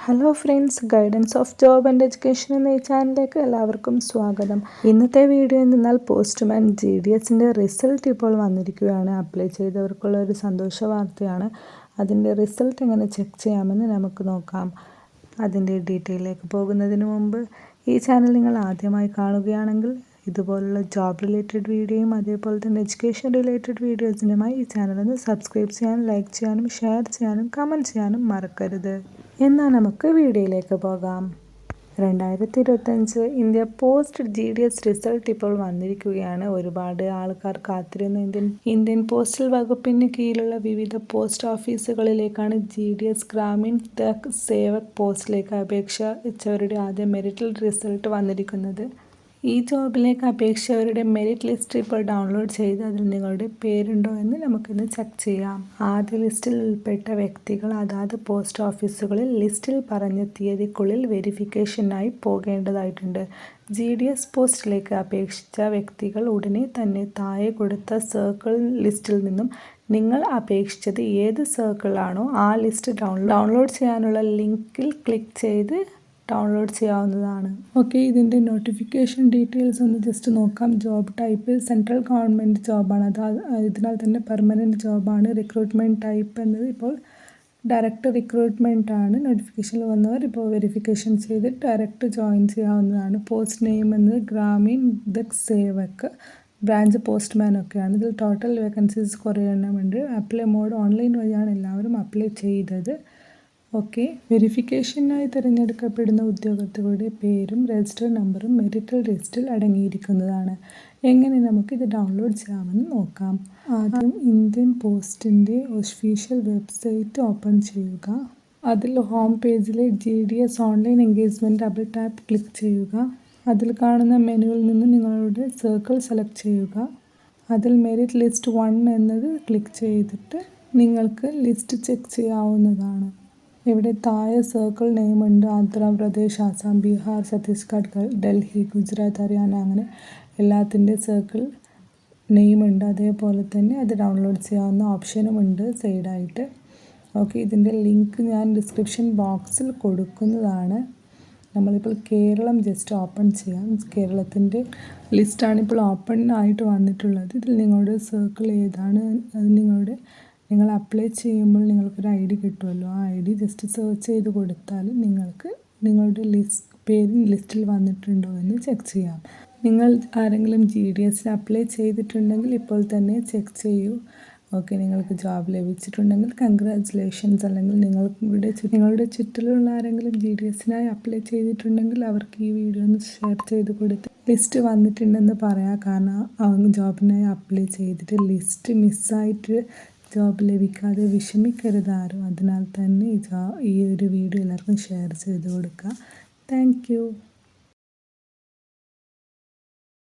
Hello friends, guidance of job and education എന്ന ഈ ചാനലിലേക്ക് എല്ലാവർക്കും സ്വാഗതം. ഇന്നത്തെ വീഡിയോ എന്നാൽ പോസ്റ്റ്മാൻ GDSൻ്റെ റിസൾട്ട് ഇപ്പോൾ വന്നിരിക്കുകയാണ്. അപ്ലൈ ചെയ്തവർക്കുള്ള ഒരു സന്തോഷ വാർത്തയാണ്. അതിൻ്റെ റിസൾട്ട് എങ്ങനെ ചെക്ക് ചെയ്യാമെന്ന് നമുക്ക് നോക്കാം. അതിൻ്റെ ഡീറ്റെയിലേക്ക് പോകുന്നതിന് മുമ്പ് ഈ ചാനൽ നിങ്ങൾ ആദ്യമായി കാണുകയാണെങ്കിൽ ഇതുപോലുള്ള ജോബ് റിലേറ്റഡ് വീഡിയോയും അതേപോലെ തന്നെ എഡ്യൂക്കേഷൻ റിലേറ്റഡ് വീഡിയോസിനുമായി ഈ ചാനലൊന്ന് സബ്സ്ക്രൈബ് ചെയ്യാനും ലൈക്ക് ചെയ്യാനും ഷെയർ ചെയ്യാനും കമൻറ്റ് ചെയ്യാനും മറക്കരുത്. എന്നാൽ നമുക്ക് വീഡിയോയിലേക്ക് പോകാം. 2025 ഇന്ത്യ പോസ്റ്റ് GDS റിസൾട്ട് ഇപ്പോൾ വന്നിരിക്കുകയാണ്. ഒരുപാട് ആൾക്കാർ കാത്തിരുന്ന ഇന്ത്യൻ പോസ്റ്റൽ വകുപ്പിന് കീഴിലുള്ള വിവിധ പോസ്റ്റ് ഓഫീസുകളിലേക്കാണ് GDS ഗ്രാമീൺ ഡാക് സേവക് പോസ്റ്റിലേക്ക് അപേക്ഷിച്ചവരുടെ ആദ്യ മെറിറ്റ് റിസൾട്ട് വന്നിരിക്കുന്നത്. ഈ ജോബിലേക്ക് അപേക്ഷിച്ചവരുടെ മെറിറ്റ് ലിസ്റ്റ് ഇപ്പോൾ ഡൗൺലോഡ് ചെയ്ത് അതിൽ നിങ്ങളുടെ പേരുണ്ടോ എന്ന് നമുക്കിന്ന് ചെക്ക് ചെയ്യാം. ആദ്യ ലിസ്റ്റിൽ ഉൾപ്പെട്ട വ്യക്തികൾ അതാത് പോസ്റ്റ് ഓഫീസുകളിൽ ലിസ്റ്റിൽ പറഞ്ഞ തീയതിക്കുള്ളിൽ വെരിഫിക്കേഷനായി പോകേണ്ടതായിട്ടുണ്ട്. GDS പോസ്റ്റിലേക്ക് അപേക്ഷിച്ച വ്യക്തികൾ ഉടനെ തന്നെ താഴെ കൊടുത്ത സർക്കിൾ ലിസ്റ്റിൽ നിന്നും നിങ്ങൾ അപേക്ഷിച്ചത് ഏത് സർക്കിളാണോ ആ ലിസ്റ്റ് ഡൗൺലോഡ് ചെയ്യാനുള്ള ലിങ്കിൽ ക്ലിക്ക് ചെയ്ത് ഡൗൺലോഡ് ചെയ്യാവുന്നതാണ്. ഓക്കെ, ഇതിൻ്റെ നോട്ടിഫിക്കേഷൻ ഡീറ്റെയിൽസ് ഒന്ന് ജസ്റ്റ് നോക്കാം. ജോബ് ടൈപ്പ് സെൻട്രൽ ഗവൺമെൻറ് ജോബാണ്. ഇതിനാൽ തന്നെ പെർമനൻറ്റ് ജോബാണ്. റിക്രൂട്ട്മെൻറ്റ് ടൈപ്പ് എന്നത് ഇപ്പോൾ ഡയറക്റ്റ് റിക്രൂട്ട്മെൻറ്റ് ആണ്. നോട്ടിഫിക്കേഷനിൽ വന്നവർ ഇപ്പോൾ വെരിഫിക്കേഷൻ ചെയ്ത് ഡയറക്റ്റ് ജോയിൻ ചെയ്യാവുന്നതാണ്. പോസ്റ്റ് നെയിം എന്നത് ഗ്രാമീൺ ഡാക് സേവക്, ബ്രാഞ്ച് പോസ്റ്റ്മാൻ ഒക്കെയാണ്. ഇതിൽ ടോട്ടൽ വേക്കൻസീസ് കുറേ എണ്ണമുണ്ട്. അപ്ലൈ മോഡ് ഓൺലൈൻ വഴിയാണ് എല്ലാവരും അപ്ലൈ ചെയ്തത്. ഓക്കെ, വെരിഫിക്കേഷനായി തിരഞ്ഞെടുക്കപ്പെടുന്ന ഉദ്യോഗാർത്ഥികളുടെ പേരും രജിസ്റ്റർ നമ്പറും മെറിറ്റ് ലിസ്റ്റിൽ അടങ്ങിയിരിക്കുന്നതാണ്. എങ്ങനെ നമുക്കിത് ഡൗൺലോഡ് ചെയ്യാമെന്ന് നോക്കാം. ആദ്യം ഇന്ത്യൻ പോസ്റ്റിൻ്റെ ഒഫീഷ്യൽ വെബ്സൈറ്റ് ഓപ്പൺ ചെയ്യുക. അതിൽ ഹോം പേജിലെ GDS online engagement double tap click ചെയ്യുക. അതിൽ കാണുന്ന മെനുവിൽ നിന്ന് നിങ്ങളുടെ സർക്കിൾ സെലക്ട് ചെയ്യുക. അതിൽ മെറിറ്റ് ലിസ്റ്റ് 1 എന്നത് ക്ലിക്ക് ചെയ്തിട്ട് നിങ്ങൾക്ക് ലിസ്റ്റ് ചെക്ക് ചെയ്യാവുന്നതാണ്. ഇവിടെ താഴെ സർക്കിൾ നെയിം ഉണ്ട്. ആന്ധ്രാപ്രദേശ്, ആസാം, ബീഹാർ, ഛത്തീസ്ഗഡ്, ഡൽഹി, ഗുജറാത്ത്, ഹരിയാന അങ്ങനെ എല്ലാത്തിൻ്റെ സർക്കിൾ നെയിം ഉണ്ട്. അതേപോലെ തന്നെ അത് ഡൗൺലോഡ് ചെയ്യാവുന്ന ഓപ്ഷനും ഉണ്ട് സൈഡായിട്ട്. ഓക്കെ, ഇതിൻ്റെ ലിങ്ക് ഞാൻ ഡിസ്ക്രിപ്ഷൻ ബോക്സിൽ കൊടുക്കുന്നതാണ്. നമ്മളിപ്പോൾ കേരളം ജസ്റ്റ് ഓപ്പൺ ചെയ്യാം. കേരളത്തിൻ്റെ ലിസ്റ്റാണ് ഇപ്പോൾ ഓപ്പൺ ആയിട്ട് വന്നിട്ടുള്ളത്. ഇതിൽ നിങ്ങളുടെ സർക്കിൾ ഏതാണ് അത് നിങ്ങൾ അപ്ലൈ ചെയ്യുമ്പോൾ നിങ്ങൾക്കൊരു ID കിട്ടുമല്ലോ. ആ ID ജസ്റ്റ് സെർച്ച് ചെയ്ത് കൊടുത്താൽ നിങ്ങൾക്ക് നിങ്ങളുടെ പേര് ലിസ്റ്റിൽ വന്നിട്ടുണ്ടോ എന്ന് ചെക്ക് ചെയ്യാം. നിങ്ങൾ ആരെങ്കിലും GDSന് അപ്ലൈ ചെയ്തിട്ടുണ്ടെങ്കിൽ ഇപ്പോൾ തന്നെ ചെക്ക് ചെയ്യൂ. ഓക്കെ, നിങ്ങൾക്ക് ജോബ് ലഭിച്ചിട്ടുണ്ടെങ്കിൽ കൺഗ്രാജുലേഷൻസ്. അല്ലെങ്കിൽ നിങ്ങളുടെ ചുറ്റിലുള്ള ആരെങ്കിലും GDSനായി അപ്ലൈ ചെയ്തിട്ടുണ്ടെങ്കിൽ അവർക്ക് ഈ വീഡിയോ ഒന്ന് ഷെയർ ചെയ്ത് കൊടുത്ത് ലിസ്റ്റ് വന്നിട്ടുണ്ടെന്ന് പറയാം. കാരണം அவங்க ജോബിനായി അപ്ലൈ ചെയ്തിട്ട് ലിസ്റ്റ് മിസ്സായിട്ട് ജോബ് ലഭിക്കാതെ വിഷമിക്കരുത് ആരും. അതിനാൽ തന്നെ ഈ ഒരു വീഡിയോ എല്ലാവർക്കും ഷെയർ ചെയ്ത് കൊടുക്കുക. Thank you.